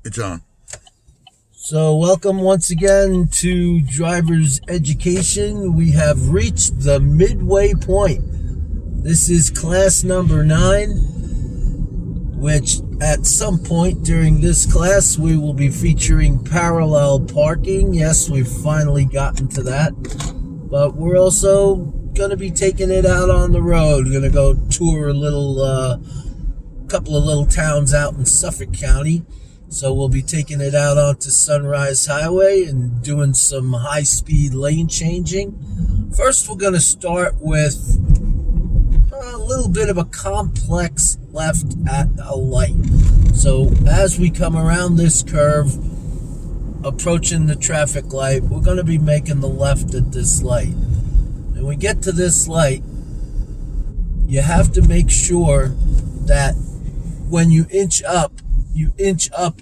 It's on. So, welcome once again to Driver's Education. We have reached the midway point. This is class number 9, which at some point during this class we will be featuring parallel parking. Yes, we've finally gotten to that. But we're also going to be taking it out on the road. We're going to go tour a couple of little towns out in Suffolk County. So we'll be taking it out onto Sunrise Highway and doing some high-speed lane changing. First, we're going to start with a little bit of a complex left at a light. So as we come around this curve, approaching the traffic light, we're going to be making the left at this light. And we get to this light, you have to make sure that when you inch up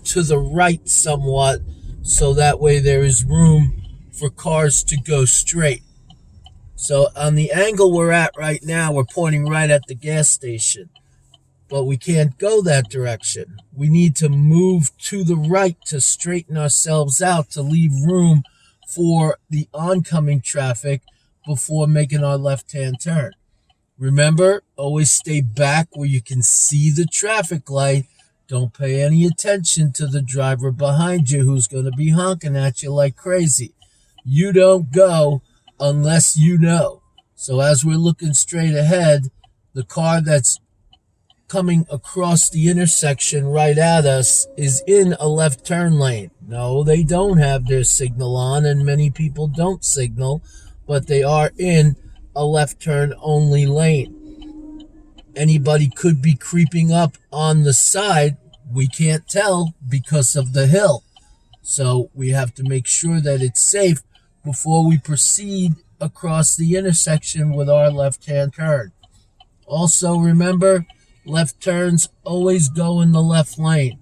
to the right somewhat, so that way there is room for cars to go straight. So on the angle we're at right now, we're pointing right at the gas station, but we can't go that direction. We need to move to the right to straighten ourselves out, to leave room for the oncoming traffic before making our left-hand turn. Remember, always stay back where you can see the traffic light. Don't pay any attention to the driver behind you who's going to be honking at you like crazy. You don't go unless you know. So as we're looking straight ahead, the car that's coming across the intersection right at us is in a left turn lane. No, they don't have their signal on, and many people don't signal, but they are in a left turn only lane. Anybody could be creeping up on the side. We can't tell because of the hill. So we have to make sure that it's safe before we proceed across the intersection with our left-hand turn. Also remember, left turns always go in the left lane.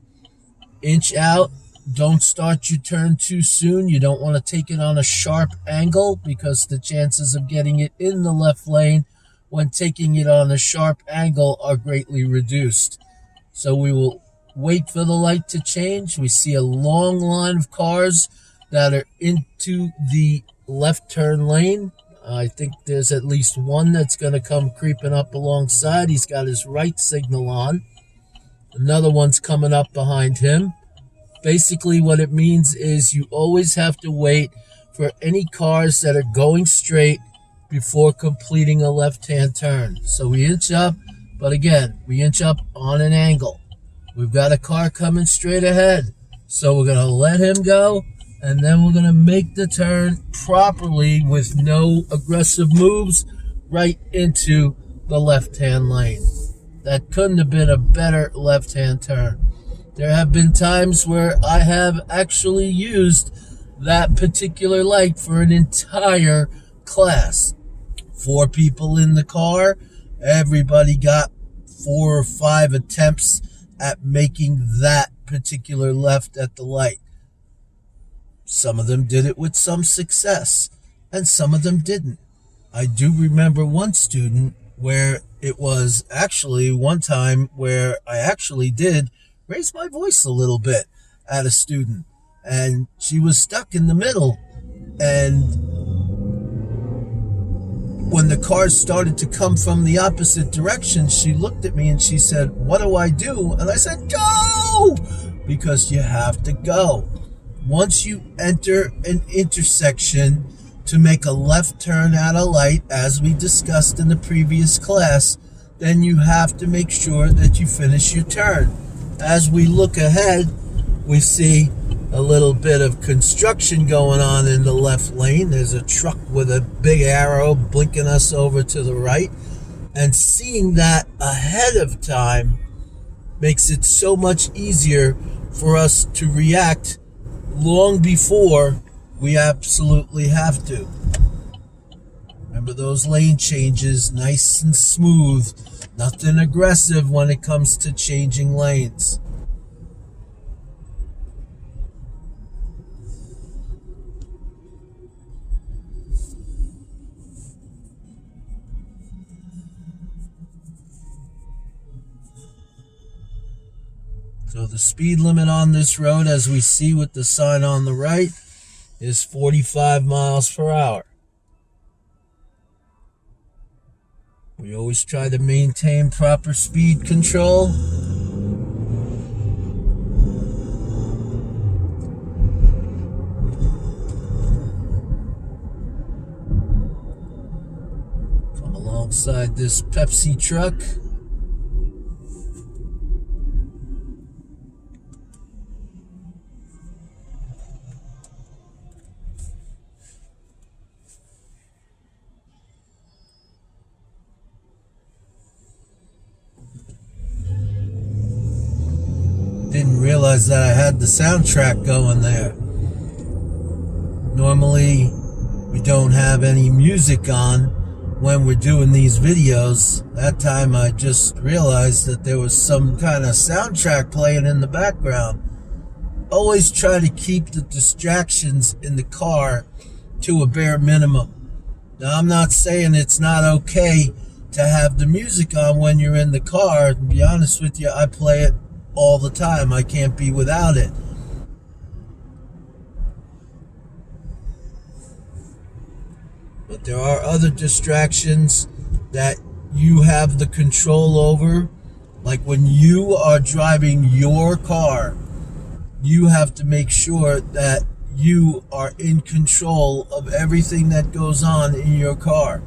Inch out. Don't start your turn too soon. You don't want to take it on a sharp angle because the chances of getting it in the left lane when taking it on a sharp angle are greatly reduced. So we will wait for the light to change. We see a long line of cars that are into the left turn lane. I think there's at least one that's going to come creeping up alongside. He's got his right signal on. Another one's coming up behind him. Basically what it means is you always have to wait for any cars that are going straight before completing a left-hand turn. So we inch up, but again, we inch up on an angle. We've got a car coming straight ahead, so we're going to let him go, and then we're going to make the turn properly with no aggressive moves right into the left-hand lane. That couldn't have been a better left-hand turn. There have been times where I have actually used that particular light for an entire class. 4 people in the car. Everybody got 4 or 5 attempts at making that particular left at the light. Some of them did it with some success, and some of them didn't. I do remember one student where it was actually one time where I actually did raise my voice a little bit at a student, and she was stuck in the middle, and when the cars started to come from the opposite direction, she looked at me and she said, "What do I do?" And I said, "Go!" Because you have to go. Once you enter an intersection to make a left turn at a light, as we discussed in the previous class, then you have to make sure that you finish your turn. As we look ahead, we see a little bit of construction going on in the left lane. There's a truck with a big arrow blinking us over to the right. And seeing that ahead of time makes it so much easier for us to react long before we absolutely have to. Remember those lane changes, nice and smooth. Nothing aggressive when it comes to changing lanes. So the speed limit on this road, as we see with the sign on the right, is 45 miles per hour. We always try to maintain proper speed control. Come alongside this Pepsi truck. Didn't realize that I had the soundtrack going there. Normally, we don't have any music on when we're doing these videos. That time I just realized that there was some kind of soundtrack playing in the background. Always try to keep the distractions in the car to a bare minimum. Now, I'm not saying it's not okay to have the music on when you're in the car. To be honest with you, I play it all the time. I can't be without it. But there are other distractions that you have the control over. Like when you are driving your car, you have to make sure that you are in control of everything that goes on in your car.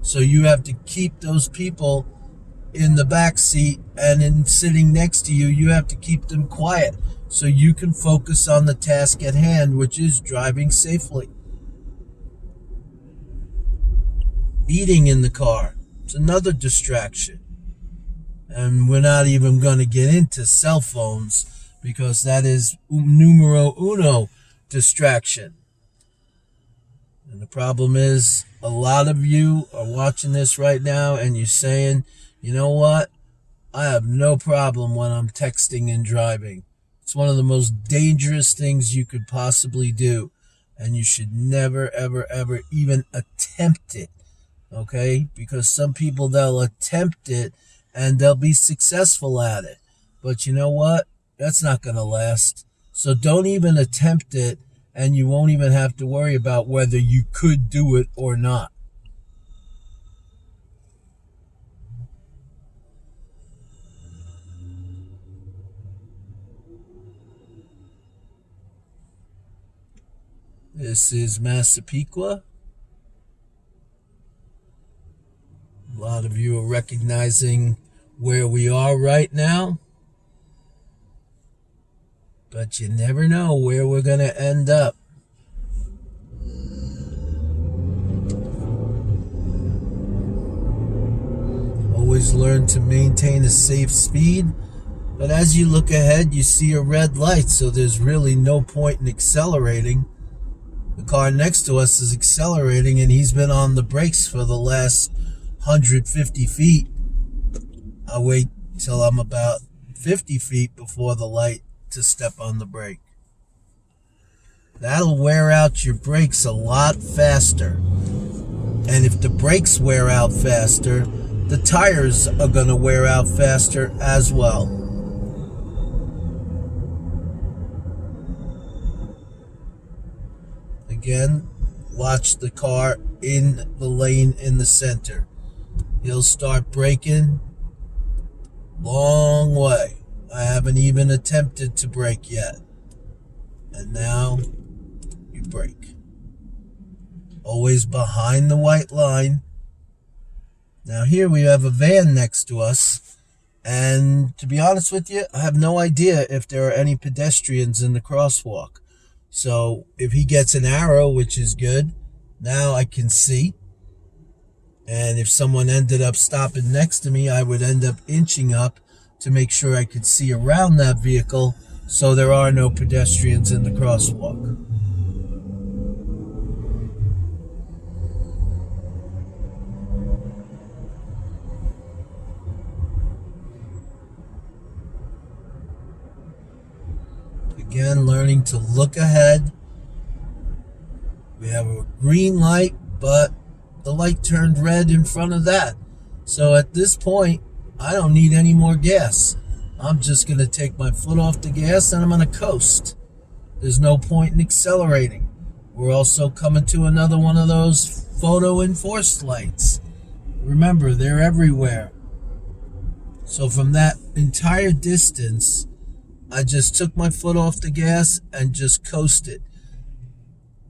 So you have to keep those people in the back seat and in sitting next to you, you have to keep them quiet so you can focus on the task at hand, which is driving safely. Eating in the car, it's another distraction. And we're not even going to get into cell phones because that is numero uno distraction. And the problem is, a lot of you are watching this right now and you're saying, you know what? I have no problem when I'm texting and driving. It's one of the most dangerous things you could possibly do. And you should never, ever, ever even attempt it. Okay? Because some people, they'll attempt it and they'll be successful at it. But you know what? That's not going to last. So don't even attempt it, and you won't even have to worry about whether you could do it or not. This is Massapequa. A lot of you are recognizing where we are right now. But you never know where we're going to end up. Always learn to maintain a safe speed. But as you look ahead, you see a red light, so there's really no point in accelerating. The car next to us is accelerating, and he's been on the brakes for the last 150 feet. I'll wait till I'm about 50 feet before the light to step on the brake. That'll wear out your brakes a lot faster. And if the brakes wear out faster, the tires are going to wear out faster as well. Again, watch the car in the lane in the center. He'll start braking long way. I haven't even attempted to brake yet. And now you brake. Always behind the white line. Now here we have a van next to us. And to be honest with you, I have no idea if there are any pedestrians in the crosswalk. So if he gets an arrow, which is good, now I can see. And if someone ended up stopping next to me, I would end up inching up to make sure I could see around that vehicle so there are no pedestrians in the crosswalk. Again, learning to look ahead. We have a green light, but the light turned red in front of that. So at this point, I don't need any more gas. I'm just going to take my foot off the gas and I'm going to coast. There's no point in accelerating. We're also coming to another one of those photo enforced lights. Remember, they're everywhere. So from that entire distance, I just took my foot off the gas and just coasted.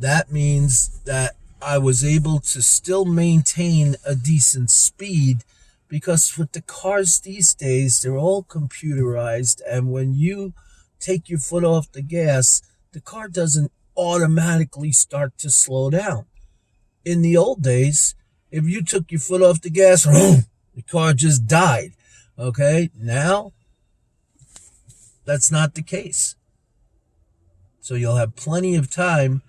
That means that I was able to still maintain a decent speed, because with the cars these days, they're all computerized, and when you take your foot off the gas, the car doesn't automatically start to slow down. In the old days, if you took your foot off the gas, the car just died. Okay, now that's not the case. So you'll have plenty of time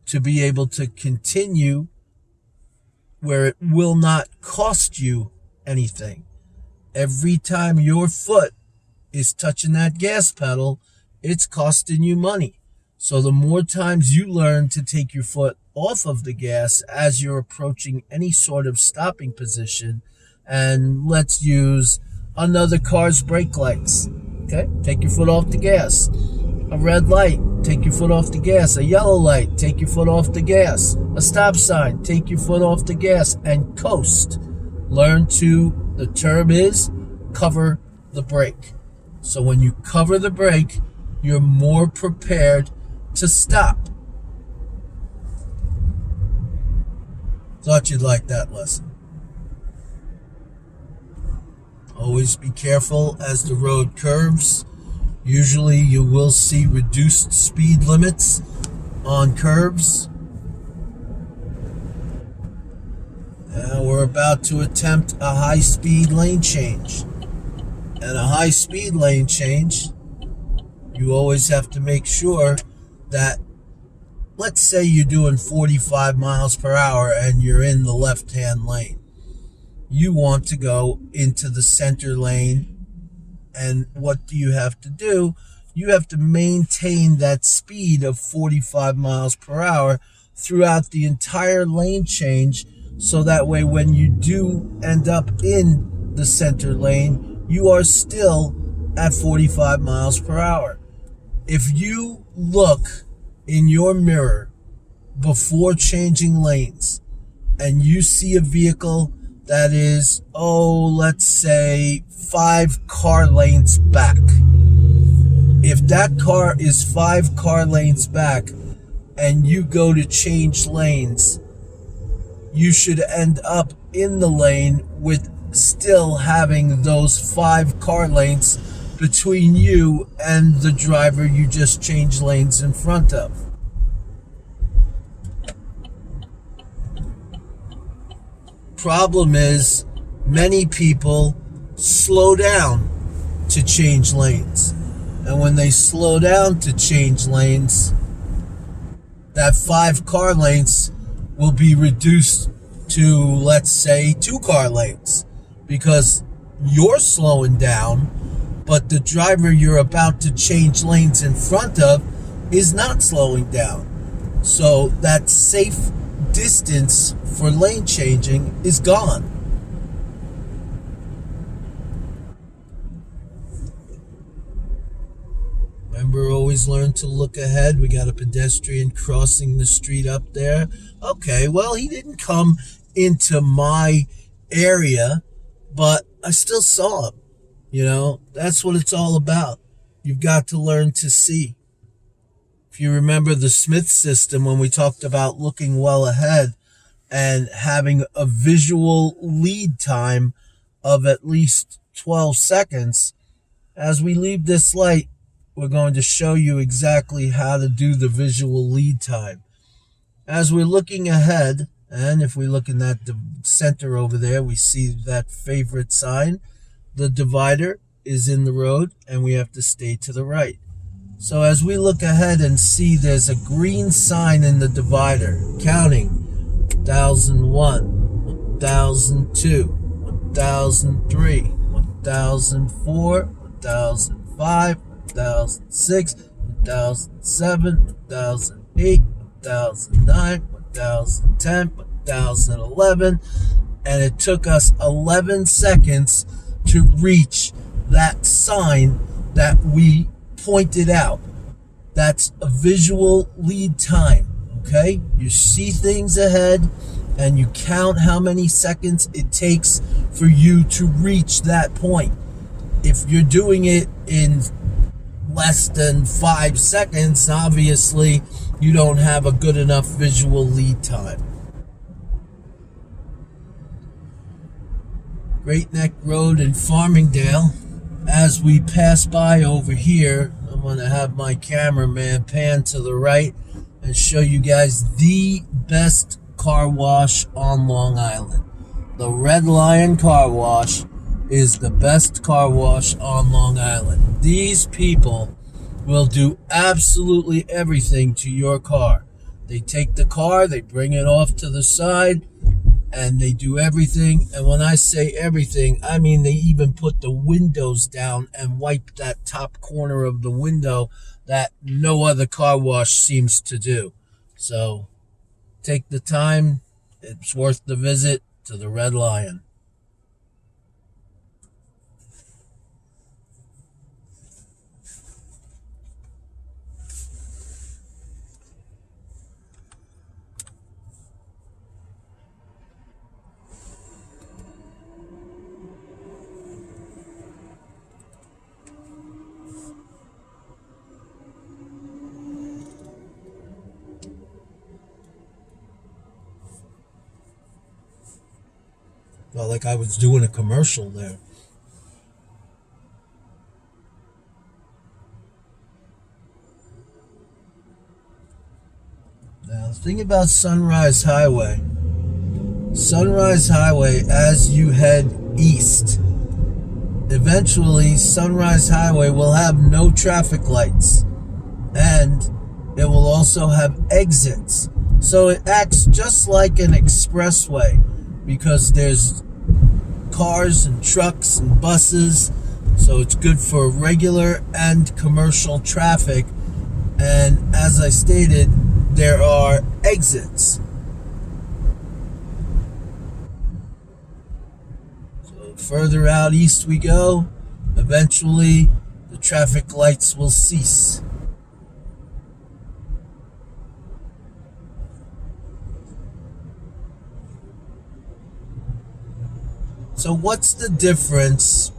to be able to continue where it will not cost you anything. Every time your foot is touching that gas pedal, it's costing you money. So the more times you learn to take your foot off of the gas as you're approaching any sort of stopping position, and let's use another car's brake lights. Okay, take your foot off the gas. A red light, take your foot off the gas. A yellow light, take your foot off the gas. A stop sign, take your foot off the gas and coast. Learn to, the term is, cover the brake. So when you cover the brake, you're more prepared to stop. Thought you'd like that lesson. Always be careful as the road curves. Usually you will see reduced speed limits on curves. Now we're about to attempt a high-speed lane change. And a high-speed lane change, you always have to make sure that, let's say you're doing 45 miles per hour and you're in the left-hand lane. You want to go into the center lane. And what do you have to do? You have to maintain that speed of 45 miles per hour throughout the entire lane change, so that way when you do end up in the center lane, you are still at 45 miles per hour. If you look in your mirror before changing lanes and you see a vehicle that is, let's say 5 car lanes back. If that car is 5 car lanes back and you go to change lanes, you should end up in the lane with still having those 5 car lanes between you and the driver you just changed lanes in front of. Problem is, many people slow down to change lanes. And when they slow down to change lanes, that 5 car lanes will be reduced to, let's say, 2 car lanes. Because you're slowing down, but the driver you're about to change lanes in front of is not slowing down. So that safe distance for lane changing is gone. Remember, always learn to look ahead. We got a pedestrian crossing the street up there. Okay, well, he didn't come into my area, but I still saw him. You know, that's what it's all about. You've got to learn to see. If you remember the Smith system, when we talked about looking well ahead and having a visual lead time of at least 12 seconds, as we leave this light, we're going to show you exactly how to do the visual lead time. As we're looking ahead, and if we look in that center over there, we see that favorite sign. The divider is in the road, and we have to stay to the right. So as we look ahead and see there's a green sign in the divider, counting 1001, 1002, 1003, 1004, 1005, 1006, 1007, 1008, 1009, 1010, 1011, and it took us 11 seconds to reach that sign that we pointed out. That's a visual lead time, okay? You see things ahead and you count how many seconds it takes for you to reach that point. If you're doing it in less than 5 seconds, obviously you don't have a good enough visual lead time. Great Neck Road in Farmingdale. As we pass by over here, I'm going to have my cameraman pan to the right and show you guys the best car wash on Long Island. The Red Lion Car Wash is the best car wash on Long Island. These people will do absolutely everything to your car. They take the car, they bring it off to the side, and they do everything. And when I say everything, I mean they even put the windows down and wipe that top corner of the window that no other car wash seems to do. So take the time. It's worth the visit to the Red Lion. Well, like I was doing a commercial there. Now, the thing about Sunrise Highway, as you head east, eventually Sunrise Highway will have no traffic lights, and it will also have exits. So it acts just like an expressway, because there's cars and trucks and buses, so it's good for regular and commercial traffic. And as I stated, there are exits. So further out east we go, eventually the traffic lights will cease. So what's the difference?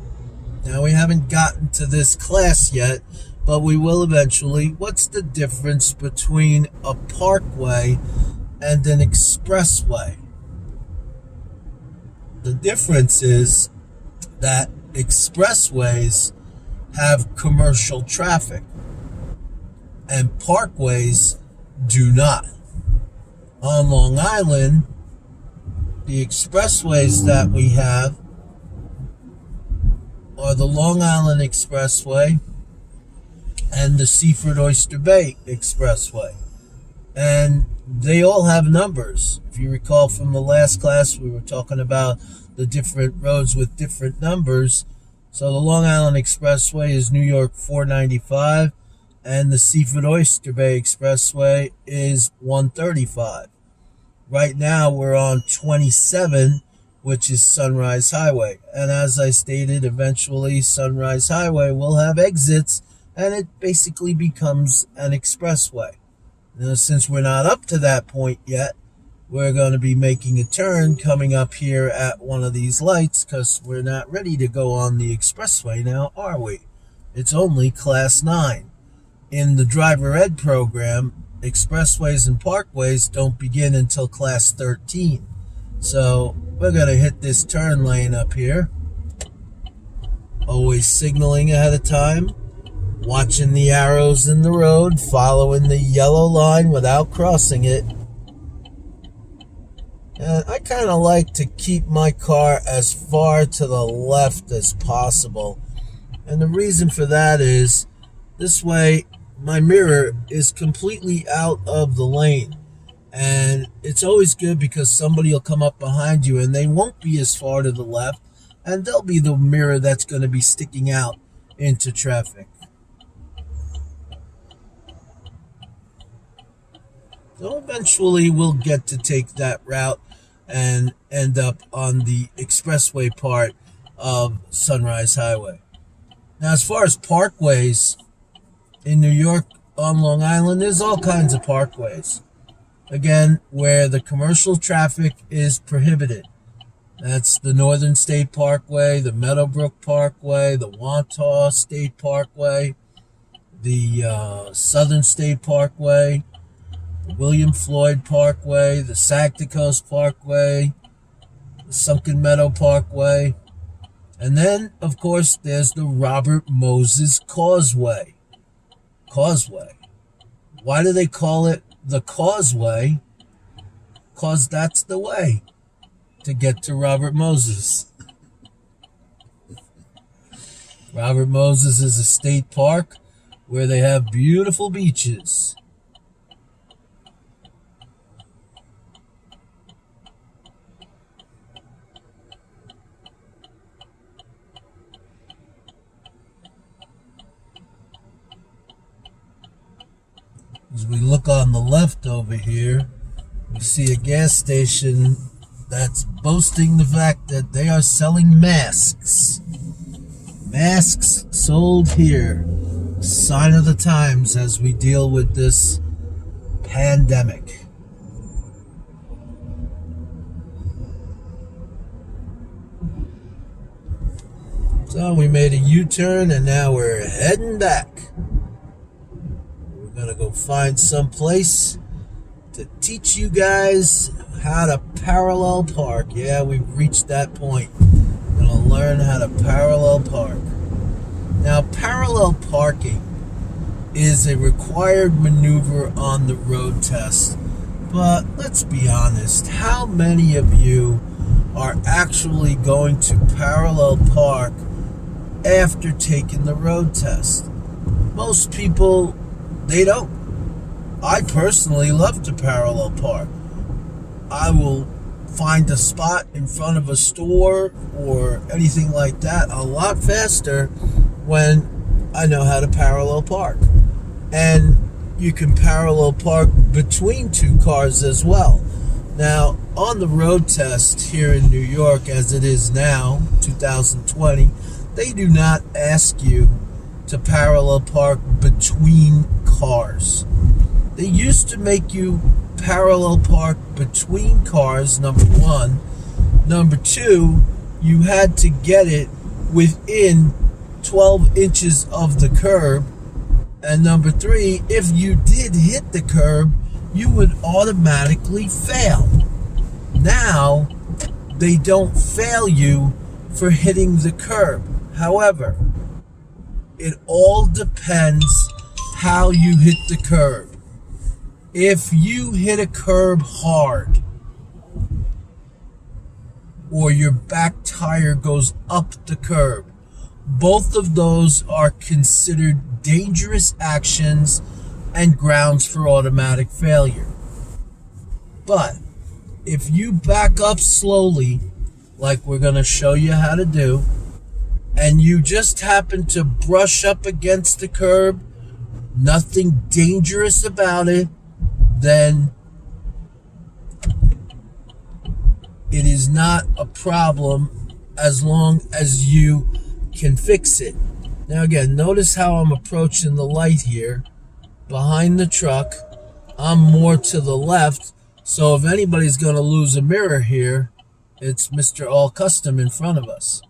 Now, we haven't gotten to this class yet, but we will eventually. What's the difference between a parkway and an expressway? The difference is that expressways have commercial traffic and parkways do not. On Long Island, the expressways that we have are the Long Island Expressway and the Seaford Oyster Bay Expressway. And they all have numbers. If you recall from the last class, we were talking about the different roads with different numbers. So the Long Island Expressway is New York 495, and the Seaford Oyster Bay Expressway is 135. Right now we're on 27, which is Sunrise Highway. And as I stated, eventually Sunrise Highway will have exits, and it basically becomes an expressway. Now, since we're not up to that point yet, we're going to be making a turn coming up here at one of these lights, because we're not ready to go on the expressway now, are we? It's only Class 9. In the driver ed program, expressways and parkways don't begin until Class 13. So we're going to hit this turn lane up here. Always signaling ahead of time. Watching the arrows in the road. Following the yellow line without crossing it. And I kind of like to keep my car as far to the left as possible. And the reason for that is, this way my mirror is completely out of the lane. And it's always good because somebody will come up behind you and they won't be as far to the left, and they'll be the mirror that's going to be sticking out into traffic. So eventually we'll get to take that route and end up on the expressway part of Sunrise Highway. Now, as far as parkways in New York on Long Island, there's all kinds of parkways. Again, where the commercial traffic is prohibited. That's the Northern State Parkway, the Meadowbrook Parkway, the Wantagh State Parkway, the Southern State Parkway, the William Floyd Parkway, the Sagta Coast Parkway, the Sunken Meadow Parkway, and then, of course, there's the Robert Moses Causeway. Causeway. Why do they call it the Causeway? Because that's the way to get to Robert Moses. Robert Moses is a state park where they have beautiful beaches. As we look on the left over here, we see a gas station that's boasting the fact that they are selling masks. Masks sold here. Sign of the times as we deal with this pandemic. So we made a U-turn and now we're heading back. We're gonna go find some place to teach you guys how to parallel park. Yeah, we've reached that point. We're gonna learn how to parallel park. Now, parallel parking is a required maneuver on the road test. But let's be honest, how many of you are actually going to parallel park after taking the road test? Most people, they don't. I personally love to parallel park. I will find a spot in front of a store or anything like that a lot faster when I know how to parallel park. And you can parallel park between two cars as well. Now, on the road test here in New York, as it is now, 2020, they do not ask you to parallel park between cars. They used to make you parallel park between cars, number one. Number two, you had to get it within 12 inches of the curb. And number three, if you did hit the curb, you would automatically fail. Now, they don't fail you for hitting the curb. However, it all depends how you hit the curb. If you hit a curb hard, or your back tire goes up the curb, both of those are considered dangerous actions and grounds for automatic failure. But if you back up slowly, like we're going to show you how to do, and you just happen to brush up against the curb, nothing dangerous about it, then it is not a problem as long as you can fix it. Now again, notice how I'm approaching the light here. Behind the truck, I'm more to the left, so if anybody's going to lose a mirror here, it's Mr. All Custom in front of us.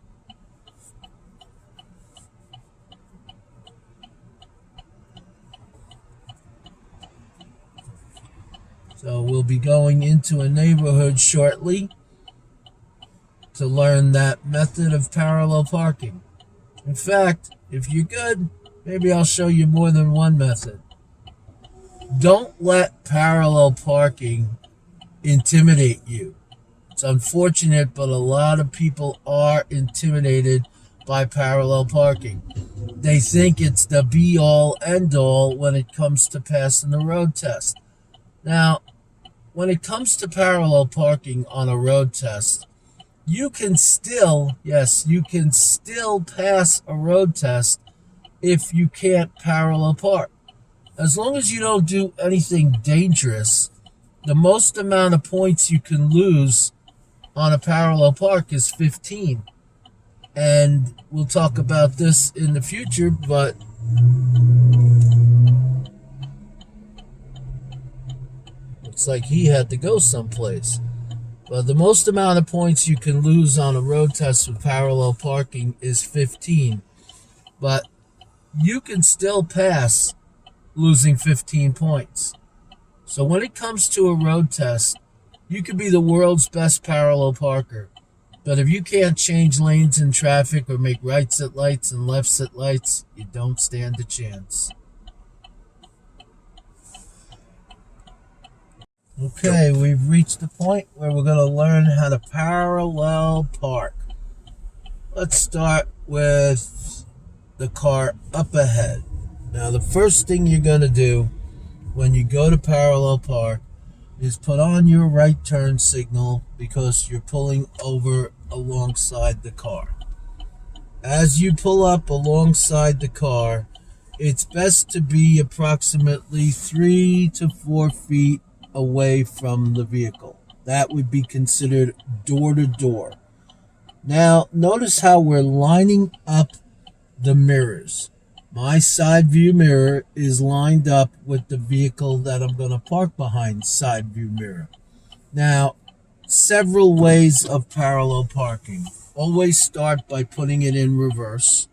So we'll be going into a neighborhood shortly to learn that method of parallel parking. In fact, if you're good, maybe I'll show you more than one method. Don't let parallel parking intimidate you. It's unfortunate, but a lot of people are intimidated by parallel parking. They think it's the be-all, end-all when it comes to passing the road test. Now, when it comes to parallel parking on a road test, you can still, yes, you can still pass a road test if you can't parallel park. As long as you don't do anything dangerous, the most amount of points you can lose on a parallel park is 15. And we'll talk about this in the future, but looks like he had to go someplace. But the most amount of points you can lose on a road test with parallel parking is 15. But you can still pass losing 15 points. So when it comes to a road test, you could be the world's best parallel parker. But if you can't change lanes in traffic or make rights at lights and lefts at lights, you don't stand a chance. Okay, we've reached the point where we're going to learn how to parallel park. Let's start with the car up ahead. Now, the first thing you're going to do when you go to parallel park is put on your right turn signal because you're pulling over alongside the car. As you pull up alongside the car, it's best to be approximately 3 to 4 feet away from the vehicle. That would be considered door to door. Now, notice how we're lining up the mirrors. My side view mirror is lined up with the vehicle that I'm going to park behind side view mirror. Now, several ways of parallel parking. Always start by putting it in reverse.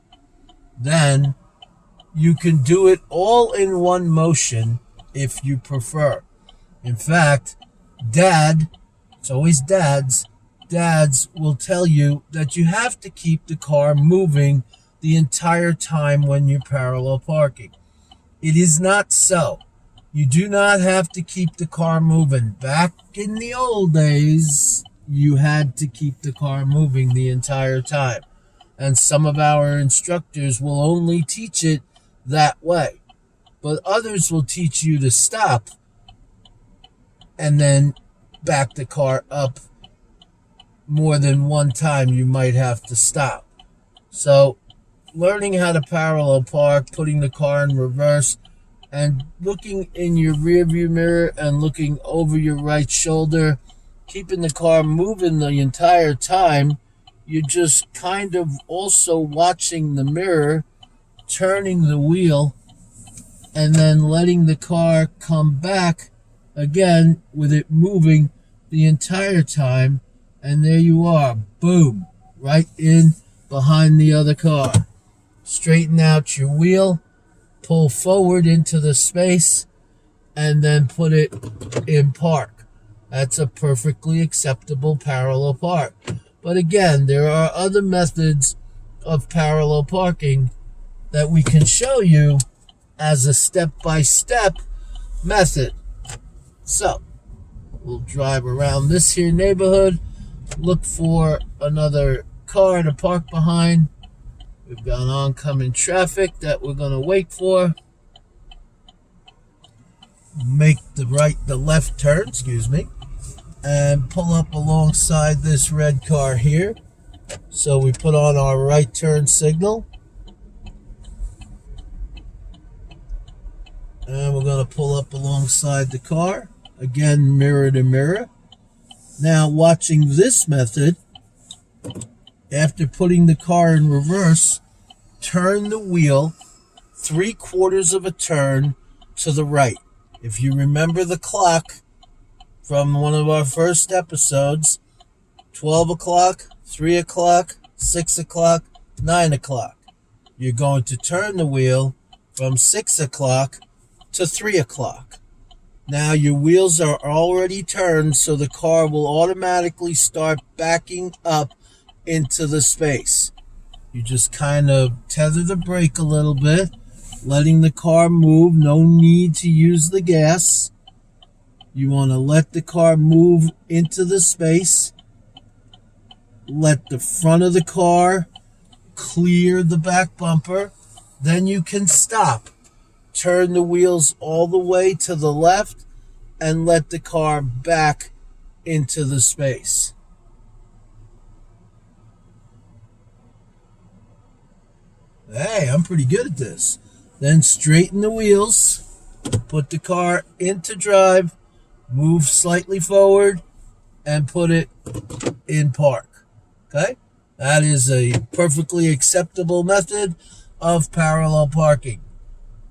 Then you can do it all in one motion if you prefer. In fact, it's always dads will tell you that you have to keep the car moving the entire time when you're parallel parking. It is not so. You do not have to keep the car moving. Back in the old days, you had to keep the car moving the entire time. And some of our instructors will only teach it that way. But others will teach you to stop and then back the car up. More than one time you might have to stop. So learning how to parallel park, putting the car in reverse, and looking in your rear view mirror and looking over your right shoulder, keeping the car moving the entire time, you're just kind of also watching the mirror, turning the wheel, and then letting the car come back again with it moving the entire time. And there you are, boom, right in behind the other car. Straighten out your wheel, pull forward into the space, and then put it in park. That's a perfectly acceptable parallel park. But again, there are other methods of parallel parking that we can show you as a step-by-step method. So, we'll drive around this here neighborhood, look for another car to park behind. We've got oncoming traffic that we're going to wait for. Make the left turn, and pull up alongside this red car here. So we put on our right turn signal. And we're going to pull up alongside the car. Again, mirror to mirror. Now, watching this method, after putting the car in reverse, turn the wheel 3/4 of a turn to the right. If you remember the clock from one of our first episodes, 12 o'clock, 3 o'clock, 6 o'clock, 9 o'clock. You're going to turn the wheel from 6 o'clock to 3 o'clock. Now your wheels are already turned, so the car will automatically start backing up into the space. You just kind of tether the brake a little bit, letting the car move. No need to use the gas. You want to let the car move into the space. Let the front of the car clear the back bumper. Then you can stop. Turn the wheels all the way to the left and let the car back into the space. Hey, I'm pretty good at this. Then straighten the wheels, put the car into drive, move slightly forward, and put it in park. Okay? That is a perfectly acceptable method of parallel parking.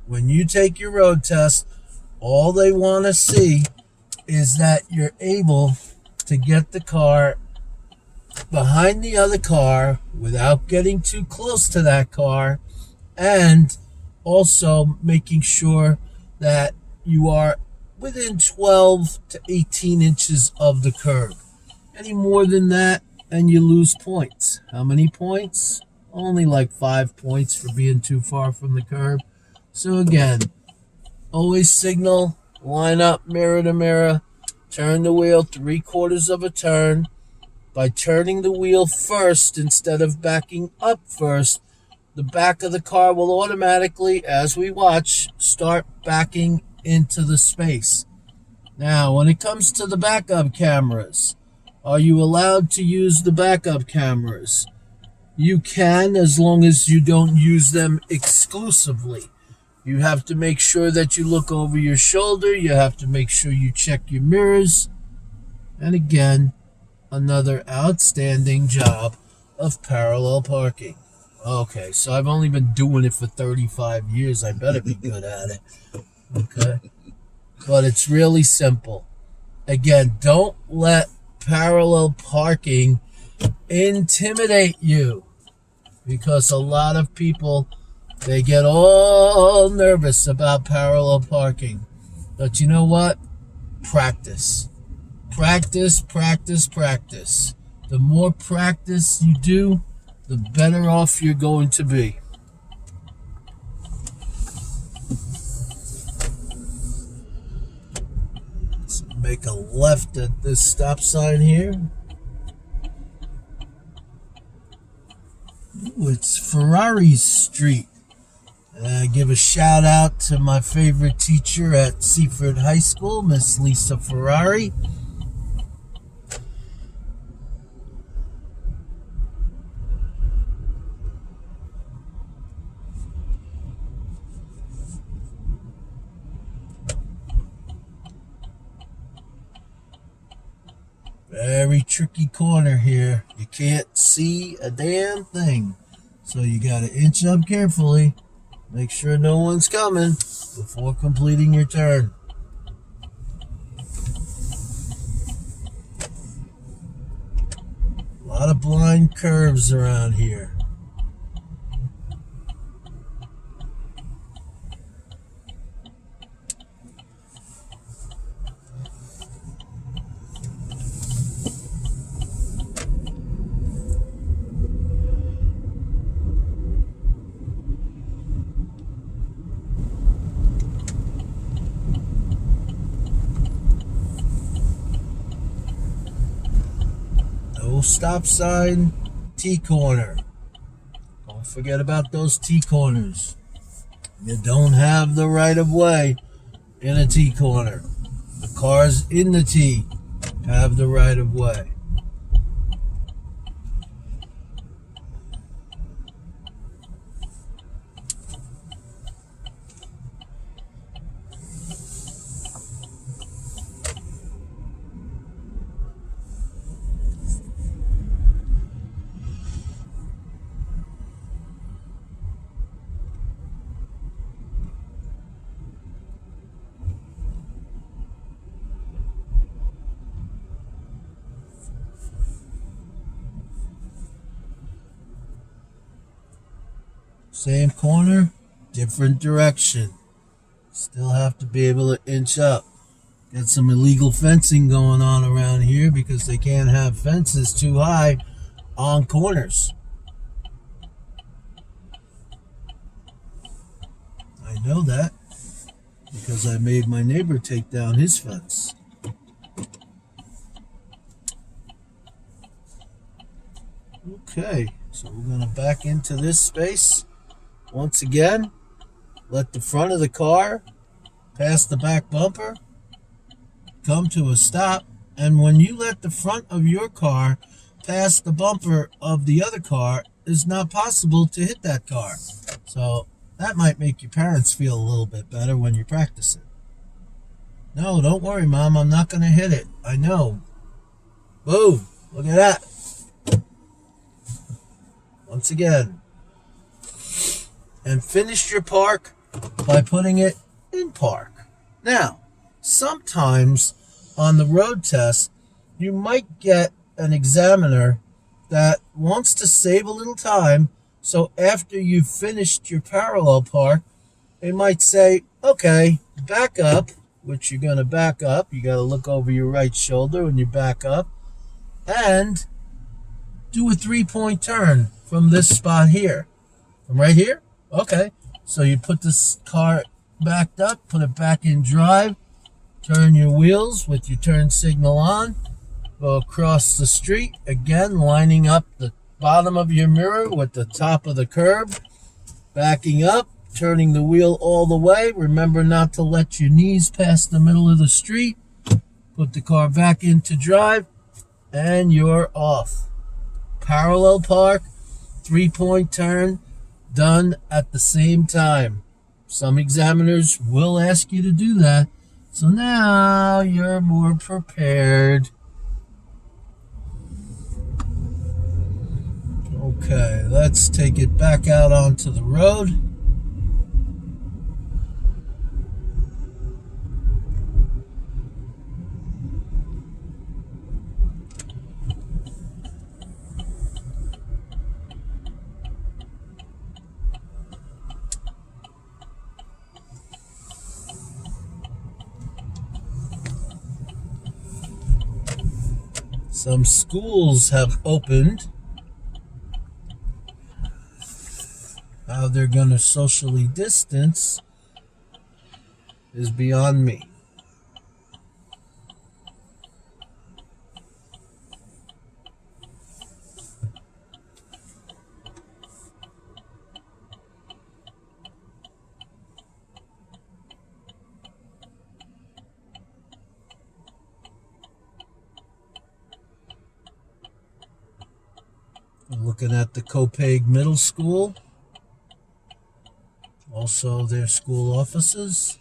When you take your road test, all they want to see is that you're able to get the car behind the other car without getting too close to that car, and also making sure that you are within 12 to 18 inches of the curb. Any more than that, and you lose points. How many points? Only like 5 points for being too far from the curb. So again, always signal, line up mirror to mirror, turn the wheel 3/4 of a turn. By turning the wheel first instead of backing up first, the back of the car will automatically, as we watch, start backing into the space. Now, when it comes to the backup cameras, are you allowed to use the backup cameras? You can, as long as you don't use them exclusively. You have to make sure that you look over your shoulder. You have to make sure you check your mirrors. And again, another outstanding job of parallel parking. Okay, so I've only been doing it for 35 years. I better be good at it. Okay? But it's really simple. Again, don't let parallel parking intimidate you, because a lot of people, they get all nervous about parallel parking. But you know what? Practice. Practice, practice, practice. The more practice you do, the better off you're going to be. Let's make a left at this stop sign here. Ooh, it's Ferrari Street. Give a shout out to my favorite teacher at Seaford High School, Miss Lisa Ferrari. Very tricky corner here. You can't see a damn thing. So you got to inch up carefully. Make sure no one's coming before completing your turn. A lot of blind curves around here. Stop sign, T-corner. Don't forget about those T-corners. You don't have the right of way in a T-corner. The cars in the T have the right of way. Same corner, different direction. Still have to be able to inch up. Got some illegal fencing going on around here because they can't have fences too high on corners. I know that because I made my neighbor take down his fence. Okay, so we're going to back into this space. Once again, let the front of the car pass the back bumper, come to a stop, and when you let the front of your car pass the bumper of the other car, it's not possible to hit that car. So that might make your parents feel a little bit better when you're practicing. No, don't worry, Mom, I'm not going to hit it. I know. Boom, look at that. once again, and finished your park by putting it in park. Now, sometimes on the road test, you might get an examiner that wants to save a little time. So after you've finished your parallel park, they might say, okay, back up, which you're going to back up. You got to look over your right shoulder when you back up, and do a 3-point turn from this spot here. From right here? Okay. So you put this car backed up, put it back in drive, turn your wheels with your turn signal on, go across the street, again lining up the bottom of your mirror with the top of the curb, backing up, turning the wheel all the way. Remember not to let your knees pass the middle of the street. Put the car back into drive, and you're off. Parallel park, 3-point turn, done at the same time. Some examiners will ask you to do that. So now you're more prepared. Okay, let's take it back out onto the road. Some schools have opened. How they're going to socially distance is beyond me. Looking at the Copeg Middle School, also their school offices.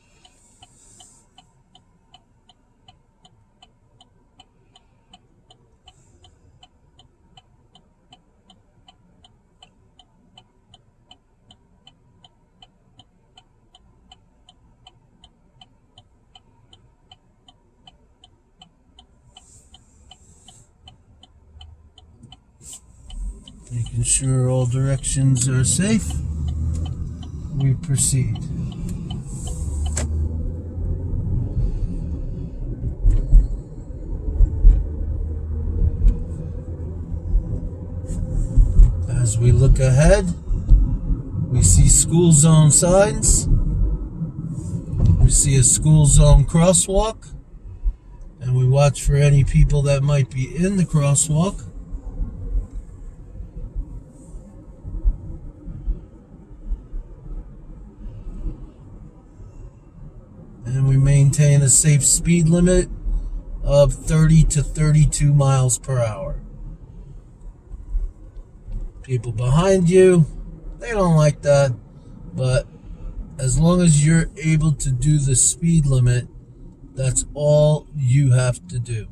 Making sure all directions are safe, we proceed. As we look ahead, we see school zone signs. We see a school zone crosswalk, and we watch for any people that might be in the crosswalk. And we maintain a safe speed limit of 30 to 32 miles per hour. People behind you, they don't like that, but as long as you're able to do the speed limit, that's all you have to do.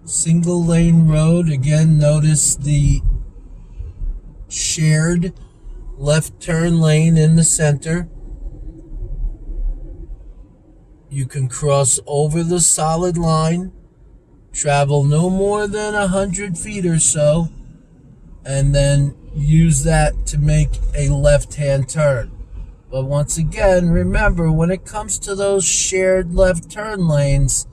single lane road. Again, notice the shared left turn lane in the center. You can cross over the solid line, travel no more than 100 feet or so, and then use that to make a left-hand turn. But once again, remember, when it comes to those shared left turn lanes,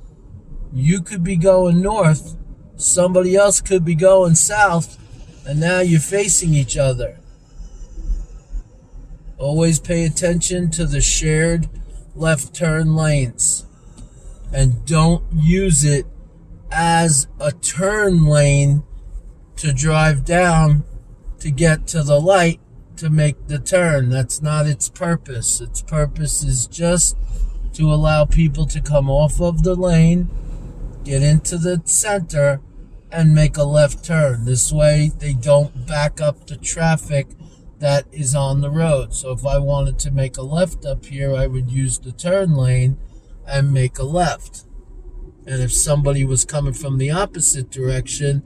you could be going north, somebody else could be going south, and now you're facing each other. Always pay attention to the shared left turn lanes, and don't use it as a turn lane to drive down to get to the light to make the turn. That's not its purpose. Its purpose is just to allow people to come off of the lane, get into the center, and make a left turn. This way they don't back up the traffic that is on the road. So if I wanted to make a left up here, I would use the turn lane and make a left. And if somebody was coming from the opposite direction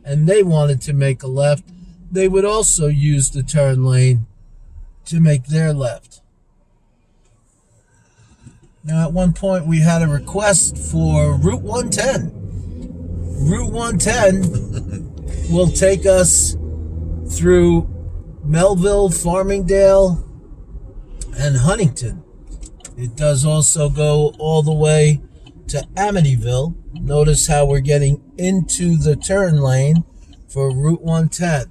and they wanted to make a left, they would also use the turn lane to make their left. Now, at one point, we had a request for Route 110. Route 110 will take us through Melville, Farmingdale, and Huntington. It does also go all the way to Amityville. Notice how we're getting into the turn lane for Route 110.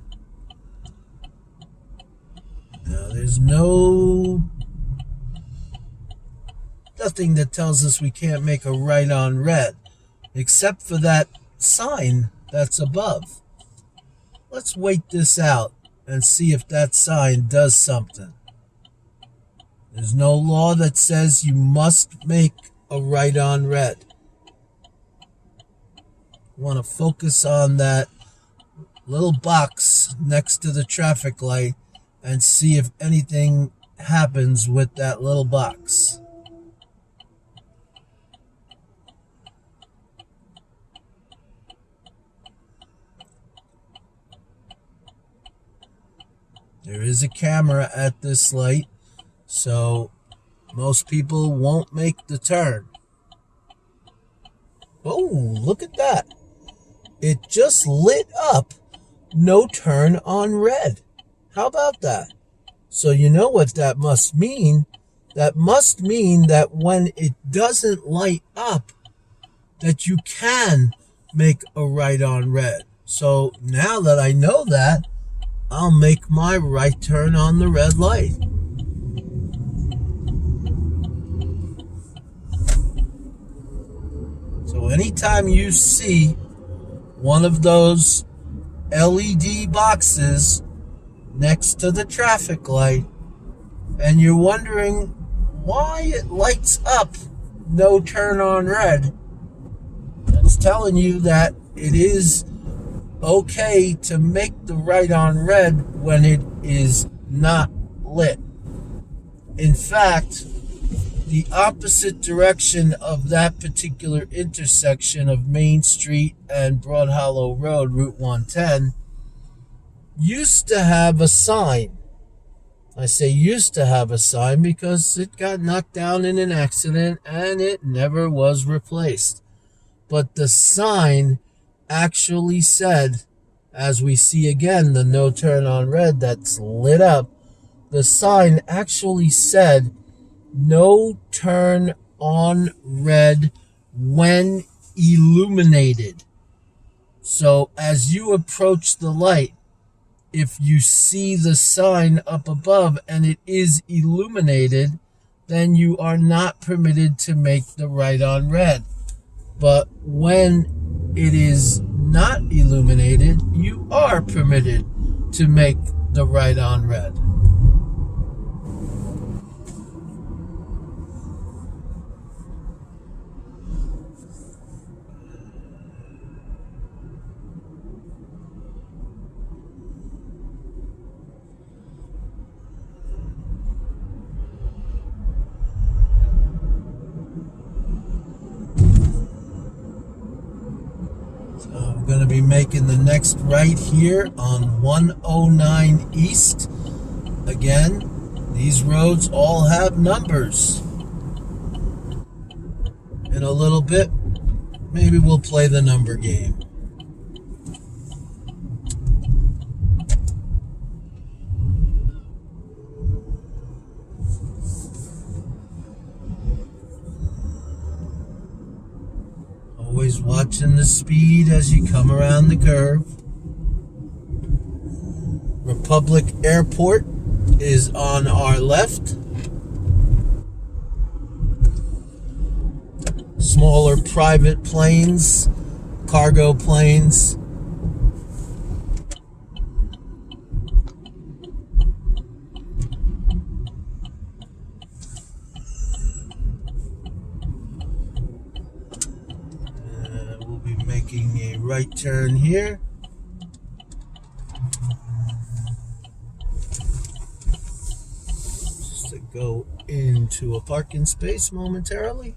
Now, there's nothing that tells us we can't make a right on red, except for that sign that's above. Let's wait this out and see if that sign does something. There's no law that says you must make a right on red. Want to focus on that little box next to the traffic light and see if anything happens with that little box. There is a camera at this light, so most people won't make the turn. Oh, look at that. It just lit up no turn on red. How about that? So you know what that must mean? That must mean that when it doesn't light up, that you can make a right on red. So now that I know that, I'll make my right turn on the red light. So anytime you see one of those LED boxes next to the traffic light and you're wondering why it lights up no turn on red, that's telling you that it is okay to make the right on red when it is not lit. In fact, the opposite direction of that particular intersection of Main Street and Broad Hollow Road, Route 110, used to have a sign. I say used to have a sign because it got knocked down in an accident and it never was replaced. But the sign actually said, as we see again the no turn on red that's lit up, the sign actually said no turn on red when illuminated. So as you approach the light, if you see the sign up above and it is illuminated, then you are not permitted to make the right on red. But when it is not illuminated, you are permitted to make the right on red. Going to be making the next right here on 109 East. Again, these roads all have numbers. In a little bit, maybe we'll play the number game. Always watching the speed as you come around the curve. Republic Airport is on our left. Smaller private planes, cargo planes. We'll be making a right turn here. Just to go into a parking space momentarily.